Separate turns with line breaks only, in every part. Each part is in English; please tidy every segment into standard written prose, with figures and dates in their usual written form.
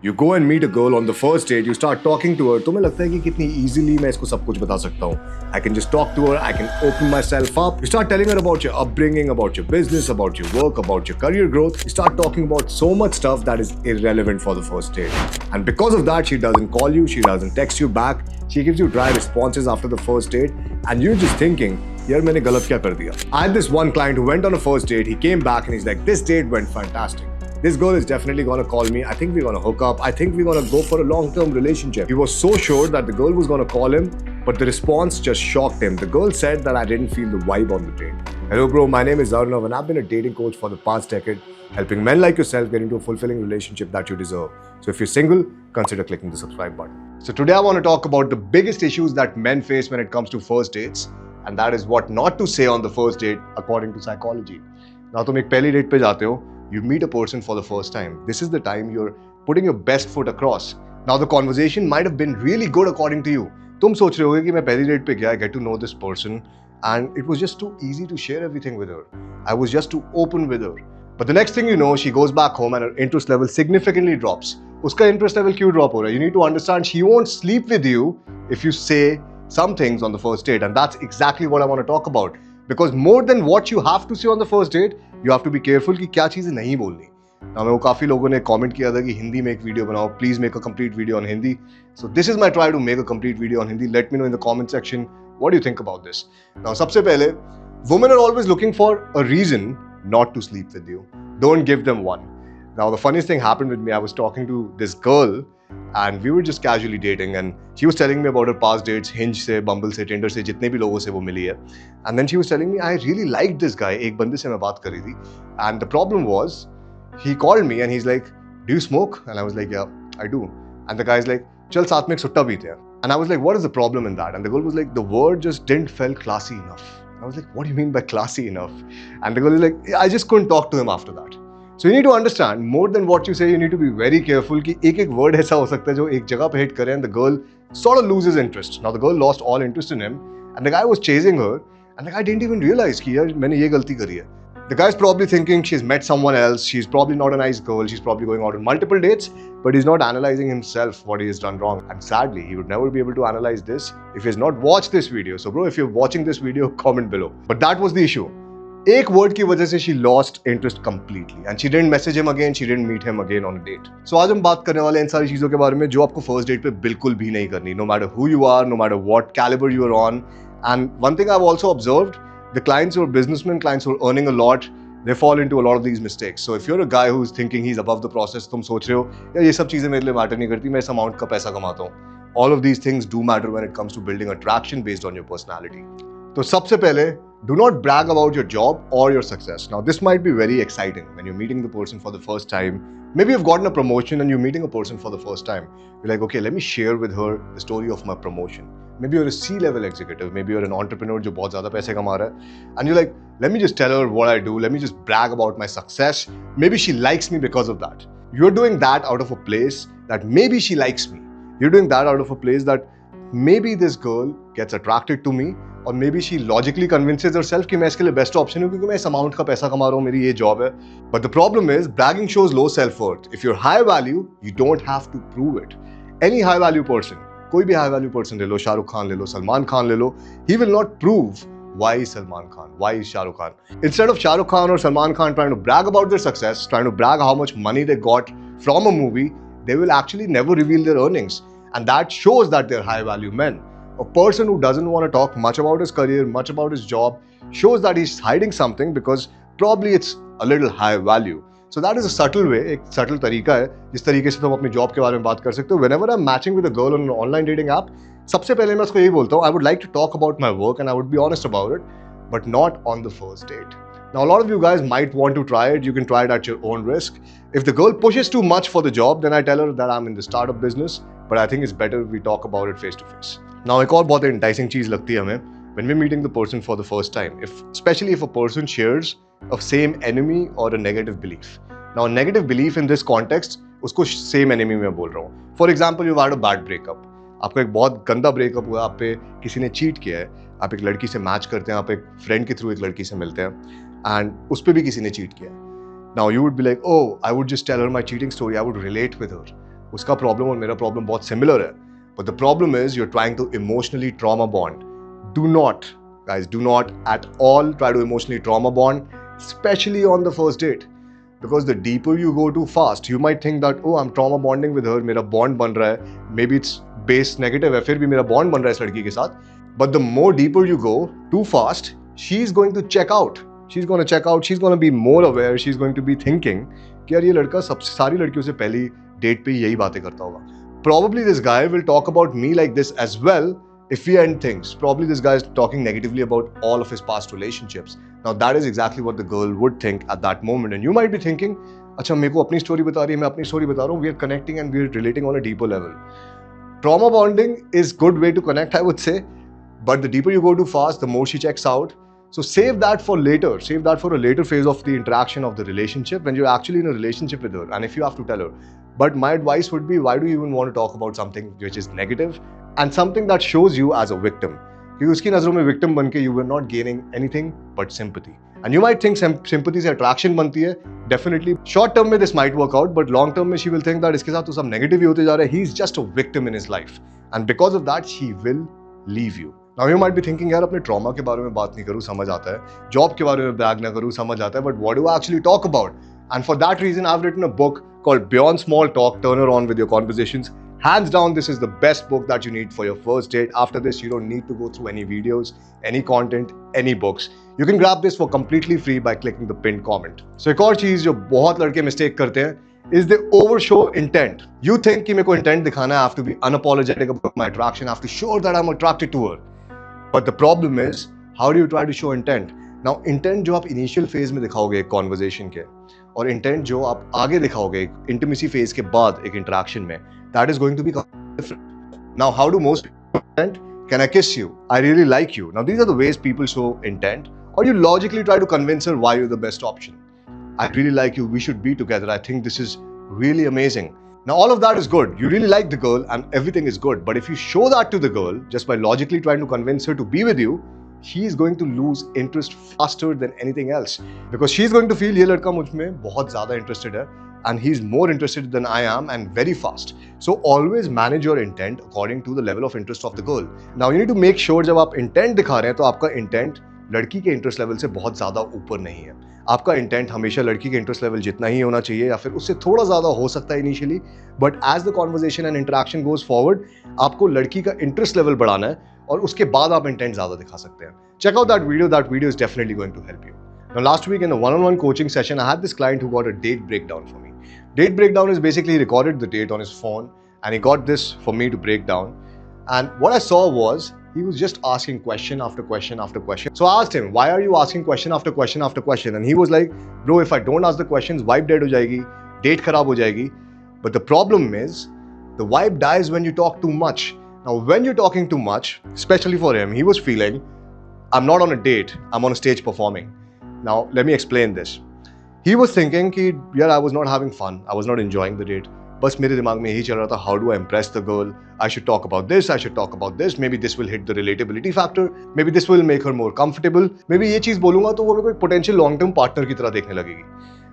You go and meet a girl on the first date, you start talking to her, तुम्हें लगता है कि कितनी easily मैं इसको सब कुछ बता सकता हूँ. I can just talk to her, I can open myself up. You start telling her about your upbringing, about your business, about your work, about your career growth. You start talking about so much stuff that is irrelevant for the first date. And because of that, she doesn't call you, she doesn't text you back, she gives you dry responses after the first date, and you're just thinking, यार मैंने गलत क्या कर दिया? I had this one client who went on a first date, he came back and he's like, this date went fantastic. This girl is definitely gonna call me. I think we're gonna hook up. I think we're gonna go for a long-term relationship. He was so sure that the girl was gonna call him, but the response just shocked him. The girl said that I didn't feel the vibe on the date. Hello bro, my name is Arnav and I've been a dating coach for the past decade, helping men like yourself get into a fulfilling relationship that you deserve. So if you're single, consider clicking the subscribe button. So today I want to talk about the biggest issues that men face when it comes to first dates, and that is what not to say on the first date according to psychology. Now तुम एक पहली date पे जाते हो, you meet a person for the first time. This is the time you're putting your best foot across. Now the conversation might have been really good according to you. तुम सोच रहे होगे कि मैं पहली डेट पे गया, I get to know this person and it was just too easy to share everything with her. I was just too open with her. But the next thing you know, she goes back home and her interest level significantly drops. उसका interest level क्यों drop हो रहा है? You need to understand she won't sleep with you if you say some things on the first date, and that's exactly what I want to talk about. Because more than what you have to say on the first date, you have to be careful कि क्या चीजें नहीं बोलनी. Now मेरे को काफी लोगों ने comment किया था कि हिंदी में एक वीडियो बनाओ, please make a complete video on Hindi. So this is my try to make a complete video on Hindi. Let me know in the comment section what do you think about this. Now सबसे पहले, women are always looking for a reason not to sleep with you. Don't give them one. Now the funniest thing happened with me. I was talking to this girl and we were just casually dating and she was telling me about her past dates, Hinge से, Bumble से, Tinder से, जितने भी लोगों से वो मिली है. And then she was telling me, I really liked this guy. एक बंदे से मैं बात कर रही थी. And the problem was, he called me and he's like, do you smoke? And I was like, yeah, I do. And the guy's like, चल साथ में एक सुट्टा पीते हैं. And I was like, what is the problem in that? And the girl was like, the word just didn't feel classy enough. And I was like, what do you mean by classy enough? And the girl is like, I just couldn't talk to him after that. So you need to understand, more than what you say, you need to be very careful कि एक word ऐसा हो सकता है जो एक जगह पे hit करे and the girl sort of loses interest. Now the girl lost all interest in him and the guy was chasing her and the guy didn't even realize कि यार मैंने ये गलती करी है. The guy's probably thinking she's met someone else, she's probably not a nice girl, she's probably going out on multiple dates, but he's not analyzing himself what he has done wrong. And sadly, he would never be able to analyze this if he has not watched this video. So bro, if you're watching this video, comment below. But that was the issue. एक word की वजह से she lost interest completely and she didn't message him again, she didn't meet him again on a date. So आज हम बात करने वाले हैं इन सारी चीजों के बारे में जो आपको first date पे बिल्कुल भी नहीं करनी, no matter who you are, no matter what caliber you are on. And one thing I've also observed, the clients who are businessmen, clients who are earning a lot, they fall into a lot of these mistakes. So if you're a guy who's thinking he's above the process, तुम सोच रहे हो यार ये सब चीजें मेरे लिए मैटर नहीं करती, मैं इस अमाउंट का पैसा कमाता हूँ. All of these things do matter when it comes to building attraction based on your personality. तो सबसे पहले, do not brag about your job or your success. Now, this might be very exciting when you're meeting the person for the first time. Maybe you've gotten a promotion and you're meeting a person for the first time. You're like, okay, let me share with her the story of my promotion. Maybe you're a C-level executive. Maybe you're an entrepreneur जो बहुत ज़्यादा पैसे कमा रहा है. And you're like, let me just tell her what I do. Let me just brag about my success. Maybe she likes me because of that. You're doing that out of a place that maybe she likes me. You're doing that out of a place that maybe this girl gets attracted to me. और may be she logically convinces herself कि मैं इसके लिए best option हूँ क्योंकि मैं इस amount का पैसा कमा रहा हूँ, मेरी ये जॉब है. But the problem is bragging shows low self worth. If your high value, you don't have to prove it. Any high value person, कोई भी हाई वैल्यू पर्सन ले लो, शाहरुख खान ले लो, सलमान खान ले लो, he will not prove why is Salman Khan, why is Shah Rukh Khan. Instead of Shah Rukh Khan or Salman Khan trying to brag about their success, trying to brag how much money they got from a movie, they will actually never reveal their earnings, and that shows that they're high value men. A person who doesn't want to talk much about his career, much about his job, shows that he's hiding something because probably it's a little high value. So that is a subtle way, एक subtle तरीका है जिस तरीके से तुम अपनी job के बारे में बात कर सकते हो. Whenever I'm matching with a girl on an online dating app, सबसे पहले मैं उसको यही बोलता हूँ, I would like to talk about my work and I would be honest about it, but not on the first date. Now a lot of you guys might want to try it. You can try it at your own risk. If the girl pushes too much for the job, then I tell her that I'm in the startup business, but I think it's better if we talk about it face to face. Now एक और बहुत enticing चीज लगती है हमें when we're meeting the person for the first time, especially if a person shares a same enemy or a negative belief. Now negative belief in this context, उसको same enemy में बोल रहा हूँ. For example, you've had a bad breakup. आपका एक बहुत गंदा breakup हुआ, आप पे किसी ने चीट किया है, आप एक लड़की से मैच करते हैं, आप एक फ्रेंड के थ्रू एक लड़की से मिलते हैं एंड उस पर भी किसी ने चीट किया. Now you would be like, oh, I would just tell her my cheating story, I would relate with her. उसका प्रॉब्लम और मेरा प्रॉब्लम बहुत सिमिलर है, but the problem is you're trying to emotionally trauma bond. Do not, guys, do not at all try to emotionally trauma bond, especially on the first date. Because the deeper you go too fast, you might think that, oh, I'm trauma bonding with her, मेरा bond बन रहा है, maybe it's base negative है, फिर भी मेरा bond बन रहा है इस लड़की के साथ. But the more deeper you go too fast, she's going to check out. She's going to check out, she's going to be more aware, she's going to be thinking कि यार ये लड़का सबसे सारी लड़कियों से पहली डेट पे यही बातें करता होगा. Probably this guy will talk about me like this as well if we end things. Probably this guy is talking negatively about all of his past relationships. Now that is exactly what the girl would think at that moment. And you might be thinking, अच्छा मेरे को अपनी story बता रही है, मैं अपनी story बता रहा हूँ. We are connecting and we are relating on a deeper level. Trauma bonding is good way to connect, I would say. But the deeper you go too fast, the more she checks out. So save that for later. Save that for a later phase of the interaction of the relationship when you're actually in a relationship with her. And if you have to tell her. But my advice would be, why do you even want to talk about something which is negative and something that shows you as a victim? Because उसकी नजरों में victim बन के you were not gaining anything but sympathy. And you might think sympathy से attraction बनती है. Definitely, short term में this might work out, but long term में she will think that इसके साथ तो सब negative ही होते जा रहे हैं. He's just a victim in his life, and because of that, she will leave you. Now you might be thinking, यार अपने trauma के बारे में बात नहीं करूँ, समझ आता है. Job के बारे में brag ना करूँ, समझ आता है. But what do I actually talk about? And for that reason, I've written a book called Beyond Small Talk, Turn Her On With Your Conversations. Hands down, this is the best book that you need for your first date. After this, you don't need to go through any videos, any content, any books. You can grab this for completely free by clicking the pinned comment. So एक और चीज जो बहुत लड़के mistake करते हैं is they overshow intent. You think कि मेरे को intent दिखाना है, I have to be unapologetic about my attraction, I have to show that I'm attracted to her. But the problem is, how do you try to show intent? Now, intent जो आप initial phase में दिखाओगे एक conversation के, और intent जो आप आगे दिखाओगे एक intimacy phase के बाद एक interaction में, that is going to be different. Now, how do most people intent? Can I kiss you? I really like you. Now, these are the ways people show intent. Or you logically try to convince her why you're the best option. I really like you. We should be together. I think this is really amazing. Now, all of that is good. You really like the girl and everything is good. But if you show that to the girl, just by logically trying to convince her to be with you, she is going to lose interest faster than anything else. Because she's going to feel, ये लड़का मुझ में बहुत ज़्यादा interested है, and he's more interested than I am, and very fast. So always manage your intent according to the level of interest of the girl. Now you need to make sure जब आप intent दिखा रहे हैं तो आपका intent लड़की के interest level से बहुत ज़्यादा ऊपर नहीं है. आपका इंटेंट हमेशा लड़की के इंटरेस्ट लेवल जितना ही होना चाहिए या फिर उससे थोड़ा ज़्यादा हो सकता है initially, but as the conversation and interaction goes forward आपको लड़की का इंटरेस्ट लेवल बढ़ाना है और उसके बाद आप इंटेंट ज़्यादा दिखा सकते हैं. Check out that video is definitely going to help you. Now last week in a one-on-one coaching session, I had this client who got a date breakdown for me. Date breakdown is basically he recorded the date on his phone and he got this for me to break down. And what I saw was he was just asking question after question after question. So I asked him, why are you asking question after question after question? And he was like, bro, if I don't ask the questions, vibe dead ho jayegi, date kharab ho jayegi. But the problem is, the vibe dies when you talk too much. Now, when you're talking too much, especially for him, he was feeling, I'm not on a date, I'm on a stage performing. Now, let me explain this. He was thinking कि यार I was not having fun, I was not enjoying the date. बस मेरे दिमाग में यही चल रहा था, how do I impress the girl? I should talk about this, I should talk about this. Maybe this will hit the relatability factor. Maybe this will make her more comfortable. Maybe ये चीज़ बोलूँगा तो वो मेरे को एक potential long-term partner की तरह देखने लगेगी.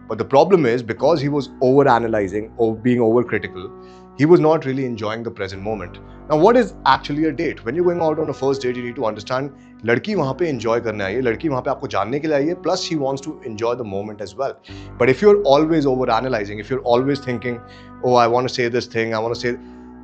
But the problem is, because he was over-analyzing or being over-critical, he was not really enjoying the present moment. Now, what is actually a date? When you're going out on a first date, you need to understand, लड़की वहाँ पे enjoy करने आई है, लड़की वहाँ पे आपको जानने के लिए आई है, plus she wants to enjoy the moment as well. But if you're always over-analyzing, if you're always thinking, oh, I want to say this thing, I want to say,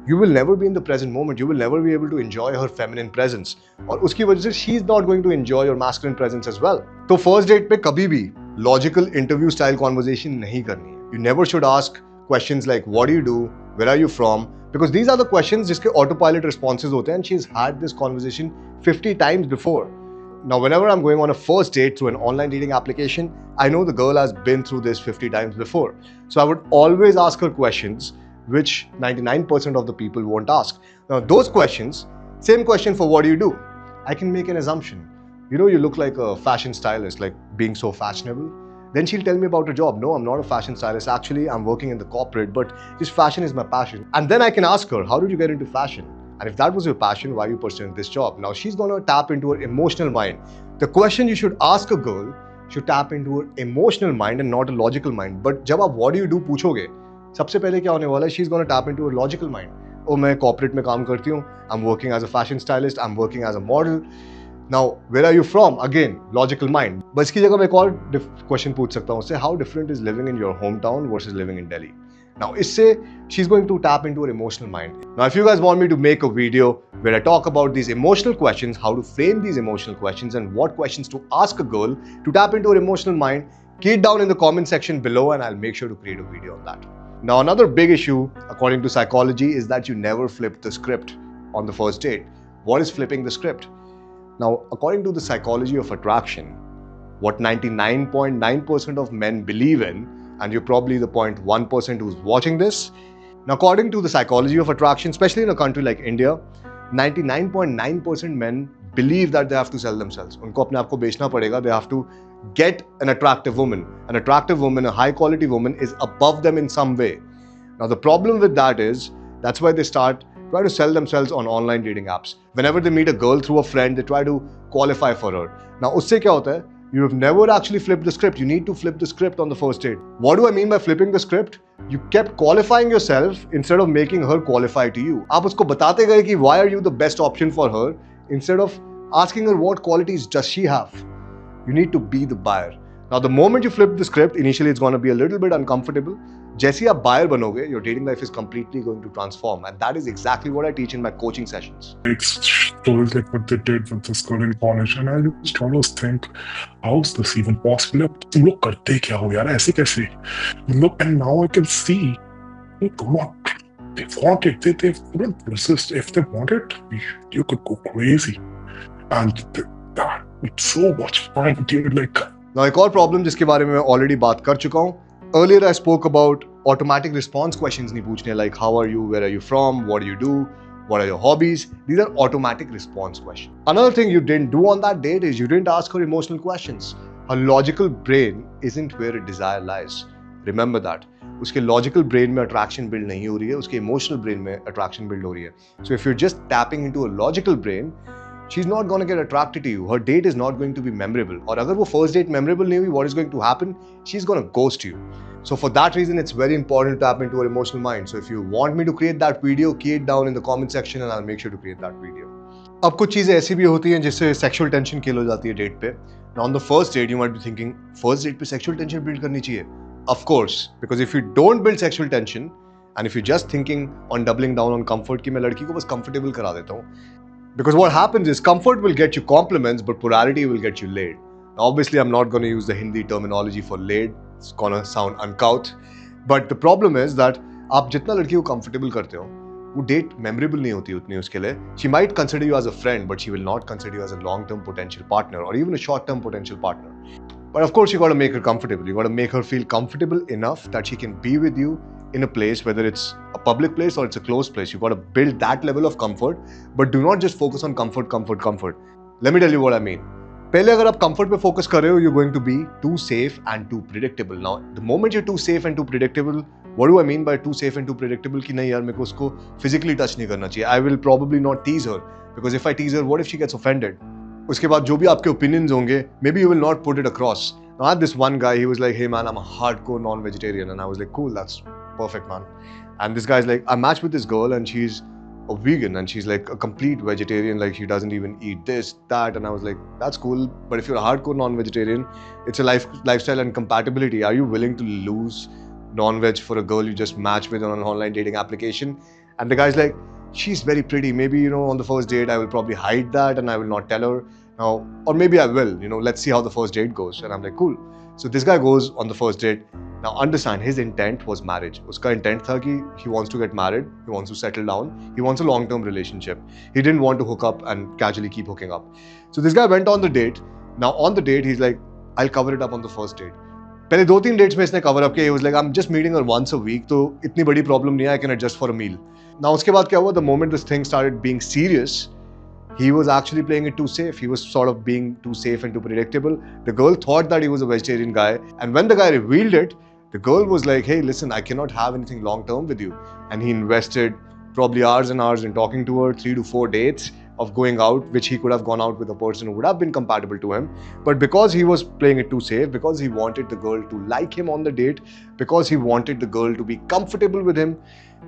you will never be in the present moment. You will never be able to enjoy her feminine presence. और उसकी वजह से she's not going to enjoy your masculine presence as well. तो first date पे कभी भी logical interview style conversation नहीं करनी है. You never should ask questions like, what do you do? Where are you from? Because these are the questions जिसके autopilot responses होते हैं, and she's had this conversation 50 times before. Now, whenever I'm going on a first date through an online dating application, I know the girl has been through this 50 times before. So I would always ask her questions which 99% of the people won't ask. Now, those questions, same question for what do you do? I can make an assumption. You know, you look like a fashion stylist, like being so fashionable. Then she'll tell me about her job. No, I'm not a fashion stylist. Actually, I'm working in the corporate, but just fashion is my passion. And then I can ask her, how did you get into fashion? And if that was your passion, why are you pursuing this job? Now, she's going to tap into her emotional mind. The question you should ask a girl should tap into her emotional mind and not a logical mind. But जब आप what do you do पूछोगे, सबसे पहले क्या होने वाला है, she is gonna tap into a logical mind. Oh मैं कॉर्पोरेट में काम करती हूँ, I am working as a fashion stylist, I am working as a model. Now where are you from, again logical mind. बस इसकी जगह मैं एक और क्वेश्चन पूछ सकता हूँ उससे, how different is living in your home town versus living in Delhi. Now, isse, she's going to tap into her emotional mind. Now, if you guys want me to make a video where I talk about these emotional questions, how to frame these emotional questions, and what questions to ask a girl to tap into her emotional mind, key it down in the comment section below and I'll make sure to create a video on that. Now, another big issue, according to psychology, is that you never flip the script on the first date. What is flipping the script? Now, according to the psychology of attraction, what 99.9% of men believe in, and you're probably the 0.1% who's watching this. Now, according to the psychology of attraction, especially in a country like India, 99.9% men believe that they have to sell themselves. उनको अपने आप को बेचना पड़ेगा. They have to get an attractive woman. An attractive woman, a high quality woman, is above them in some way. Now, the problem with that is, that's why they start try to sell themselves on online dating apps. Whenever they meet a girl through a friend, they try to qualify for her. Now, उससे क्या होता है? You have never actually flipped the script. You need to flip the script on the first date. What do I mean by flipping the script? You kept qualifying yourself instead of making her qualify to you. आप उसको बताते गए कि why are you the best option for her instead of asking her what qualities does she have. You need to be the buyer. Now, the moment you flip the script, initially it's going to be a little bit uncomfortable. जैसे आप buyer बनोगे, your dating life is completely going to transform, and that is exactly what I teach in my coaching sessions.
It's told like what they did with this girl in college, and I just always think, how is this even possible? अब तुम लोग करते क्या हो यार, ऐसे कैसे? Look, and now I can see they do not. They want it. They wouldn't resist. If they want it, you could go crazy, and that it's so much fun, dude. Like
now, एक और problem जिसके बारे में मैं already बात कर चुका हूँ. Earlier I spoke about automatic response questions नहीं पूछने, like how are you, where are you from, what do you do, what are your hobbies. These are automatic response questions. Another thing you didn't do on that date is you didn't ask her emotional questions. Her logical brain isn't where a desire lies. Remember that. उसके logical brain में attraction build नहीं हो रही है, उसके emotional brain में attraction build हो रही है. So if you're just tapping into a logical brain, she's not going to get attracted to you. Her date is not going to be memorable. और अगर वो first date memorable नहीं हुई, what is going to happen? She's going to ghost you. So for that reason, it's very important to tap into her emotional mind. So if you want me to create that video, key it down in the comment section and I'll make sure to create that video. अब कुछ चीज़ें ऐसी भी होती हैं जिससे sexual tension kill हो जाती है डेट पे. Now on the first date, you might be thinking, first date पे sexual tension build करनी चाहिए. Of course, because if you don't build sexual tension and if you're just thinking on doubling down on comfort कि मैं लड़की को बस comfortable करा देता हूँ, because what happens is comfort will get you compliments, but plurality will get you laid. Now, obviously, I'm not going to use the Hindi terminology for laid. It's going to sound uncouth. But the problem is that आप जितना लड़की को comfortable करते हो, वो date memorable नहीं होती उतनी उसके लिए. She might consider you as a friend, but she will not consider you as a long-term potential partner or even a short-term potential partner. But of course, you got to make her comfortable. You got to make her feel comfortable enough that she can be with you in a place, whether it's a public place or it's a closed place. You got to build that level of comfort, but do not just focus on comfort. Let me tell you what I mean. पहले अगर आप comfort पे focus कर रहे हो, you're going to be too safe and too predictable. Now, the moment you're too safe and too predictable, what do I mean by too safe and too predictable? कि नहीं यार मेरे को उसको physically touch नहीं करना चाहिए. I will probably not tease her because if I tease her, what if she gets offended? उसके बाद जो भी आपके opinions होंगे, maybe you will not put it across. Now, I had this one guy, he was like, hey man, I'm a hardcore non-vegetarian. And I was like, cool, that's perfect, man. And this guy's like, I matched with this girl and she's a vegan and she's like a complete vegetarian, like she doesn't even eat this, that. And I was like, that's cool. But if you're a hardcore non-vegetarian, it's a lifestyle and compatibility. Are you willing to lose non-veg for a girl you just matched with on an online dating application? And the guy's like, she's very pretty. Maybe, on the first date, I will probably hide that and I will not tell her. Now, or maybe I will, let's see how the first date goes. And I'm like, cool. So this guy goes on the first date. Now understand, his intent was marriage. Uska intent tha ki he wants to get married, he wants to settle down, he wants a long-term relationship. He didn't want to hook up and casually keep hooking up. So this guy went on the date. Now on the date, he's like, I'll cover it up on the first date. पहले 2-3 dates में इसने cover up किया. He was like, I'm just meeting her once a week, तो इतनी बड़ी problem नहीं है, I can adjust for a meal. Now उसके बाद क्या हुआ? The moment this thing started being serious, he was actually playing it too safe. He was sort of being too safe and too predictable. The girl thought that he was a vegetarian guy. And when the guy revealed it, the girl was like, hey, listen, I cannot have anything long-term with you. And he invested probably hours and hours in talking to her, 3 to 4 dates. of going out, which he could have gone out with a person who would have been compatible to him. But because he was playing it too safe, because he wanted the girl to like him on the date, because he wanted the girl to be comfortable with him,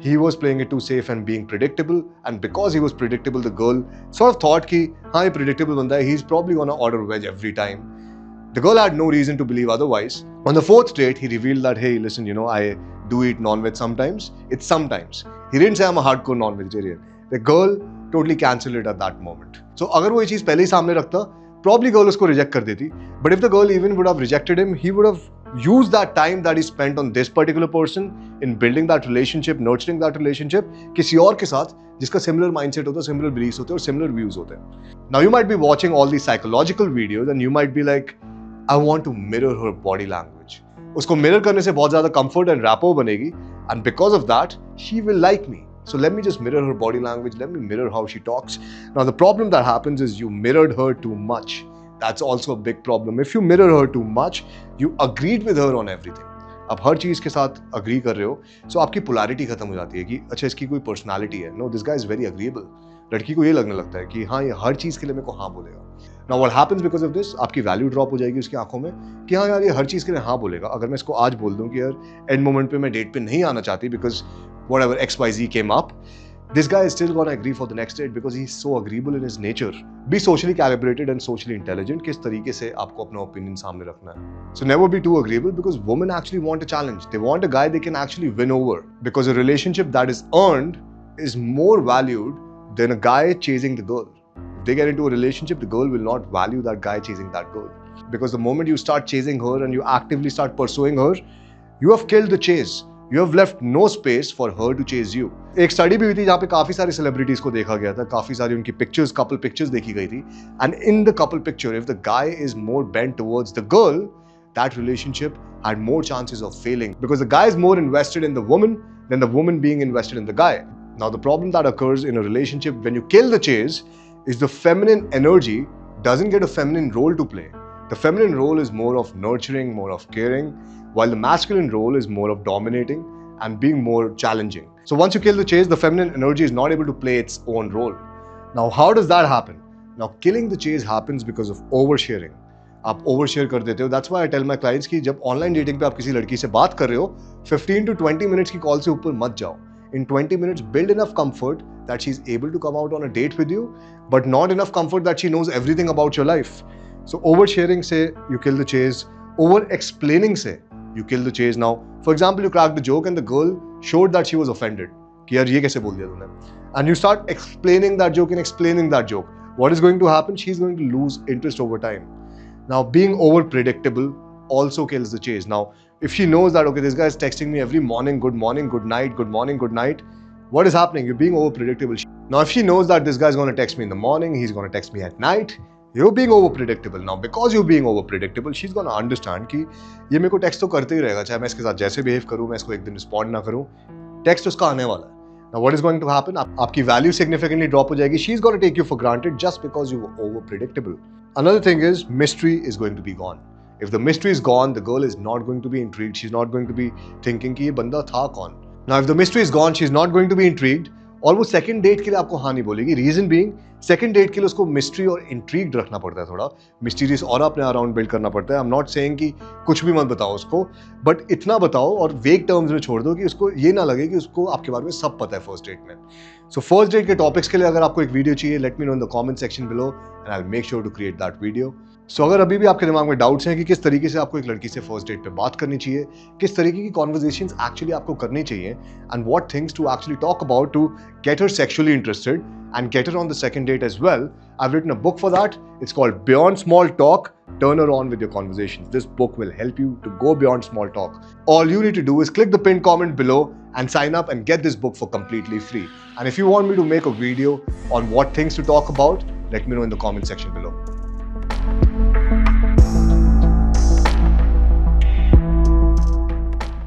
he was playing it too safe and being predictable. And because he was predictable, the girl sort of thought ki, हाँ ये predictable बंदा है, he's probably gonna order veg every time. The girl had no reason to believe otherwise. On the fourth date, he revealed that, hey, listen, you know, I do eat non-veg sometimes. It's sometimes. He didn't say I'm a hardcore non-vegetarian. The girl totally cancelled it at that moment. So अगर वो ये चीज़ पहले ही सामने रखता, probably girl उसको reject कर देती. But if the girl even would have rejected him, he would have used that time that he spent on this particular person in building that relationship, nurturing that relationship, किसी और के साथ जिसका similar mindset होता है, similar beliefs होते हैं और similar views होते हैं. Now you might be watching all these psychological videos and you might be like, I want to mirror her body language. उसको mirror करने से बहुत ज़्यादा comfort and rapport बनेगी, and because of that, she will like me. So let me just mirror her body language. Let me mirror how she talks. Now the problem that happens is you mirrored her too much. That's also a big problem. If you mirror her too much, you agreed with her on everything. आप हर चीज़ के साथ agree कर रहे हो, so आपकी polarity खत्म हो जाती है कि अच्छा इसकी कोई personality है. No, this guy is very agreeable. लड़की को ये लगने लगता है कि हाँ ये हर चीज़ के लिए मेरे को हाँ बोलेगा. Now what happens because of this? आपकी वैल्यू ड्रॉप हो जाएगी उसकी आंखों में कि हाँ यार ये हर चीज़ के लिए हाँ बोलेगा. अगर मैं इसको आज बोल दूँ कि यार एंड मोमेंट पे मैं डेट पे नहीं आना चाहती because whatever XYZ came up, this guy is still gonna agree for the next date because he's so agreeable in his nature. Be socially calibrated and socially intelligent. किस तरीके से आपको अपना opinion सामने रखना है. So never be too agreeable because women actually want a challenge. They want a guy they can actually win over because a relationship that is earned is more valued than a guy chasing the girl. If they get into a relationship, the girl will not value that guy chasing that girl. Because the moment you start chasing her and you actively start pursuing her, you have killed the chase. You have left no space for her to chase you. एक study भी हुई थी जहाँ पे काफी सारी celebrities को देखा गया था, काफी सारी उनकी पिक्चर्स, कपल पिक्चर्स देखी गई थी. And in the couple picture, if the guy is more bent towards the girl, that relationship had more chances of failing because the guy is more invested in the woman than the woman being invested in the guy. Now the problem that occurs in a relationship when you kill the chase is the feminine energy doesn't get a feminine role to play. The feminine role is more of nurturing, more of caring, while the masculine role is more of dominating and being more challenging. So once you kill the chase, the feminine energy is not able to play its own role. Now how does that happen? Now killing the chase happens because of oversharing. आप overshare कर देते हो. That's why I tell my clients कि जब online dating पे आप किसी लड़की से बात कर रहे हो, 15 to 20 minutes की call से ऊपर मत जाओ. In 20 minutes, build enough comfort that she's able to come out on a date with you, but not enough comfort that she knows everything about your life. So oversharing say you kill the chase, over-explaining say you kill the chase. Now, for example, you cracked the joke and the girl showed that she was offended. कि यार ये कैसे बोल दिया तूने? And you start explaining that joke and explaining that joke. What is going to happen? She's going to lose interest over time. Now, being over-predictable also kills the chase. Now, if she knows that, okay, this guy is texting me every morning, good morning, good night, good morning, good night, what is happening? You're being over-predictable. Now, if she knows that this guy is going to text me in the morning, he's going to text me at night, you're being over-predictable. Now, because you're being over-predictable, she's going to understand कि ये मेरे को text तो करते ही रहेगा, चाहे मैं इसके साथ जैसे behave करूँ, मैं इसको एक दिन respond ना करूँ, text उसका आने वाला है. Now, what is going to happen? आपकी value significantly drop हो जाएगी. She's going to take you for granted just because you were over-predictable. Another thing is mystery is going to be gone. If the mystery is gone, the girl is not going to be intrigued. She's not going to be thinking कि ये बंदा था कौन. Now, if the mystery is gone, she's not going to be intrigued. और वो second date के लिए आपको हाँ नहीं बोलेगी. Reason being, second date के लिए उसको mystery और intrigued रखना पड़ता है थोड़ा. Mysterious और अपने around build करना पड़ता है. I'm not saying कि कुछ भी मत बताओ उसको, but इतना बताओ और vague terms में छोड़ दो कि उसको ये ना लगे कि उसको आपके बारे में सब पता है first date में. So first date के topics के लिए अगर आपको एक वीडियो चाहिए, let me know in the comment section below and I'll make sure to create that video. So अगर अभी भी आपके दिमाग में डाउट्स हैं कि किस तरीके से आपको एक लड़की से फर्स्ट डेट पे बात करनी चाहिए, किस तरीके की कॉन्वर्सेशंस एक्चुअली आपको करनी चाहिए, and what things to actually talk about to get her sexually interested and get her on the second date as well, I've written a book for that. It's called Beyond Small Talk, Turn Her On With Your Conversations. This book will help you to go beyond small talk. All you need to do is click the pinned comment below and sign up and get this book for completely free. And if you want me to make a video on what things to talk about, let me know in the comment section below.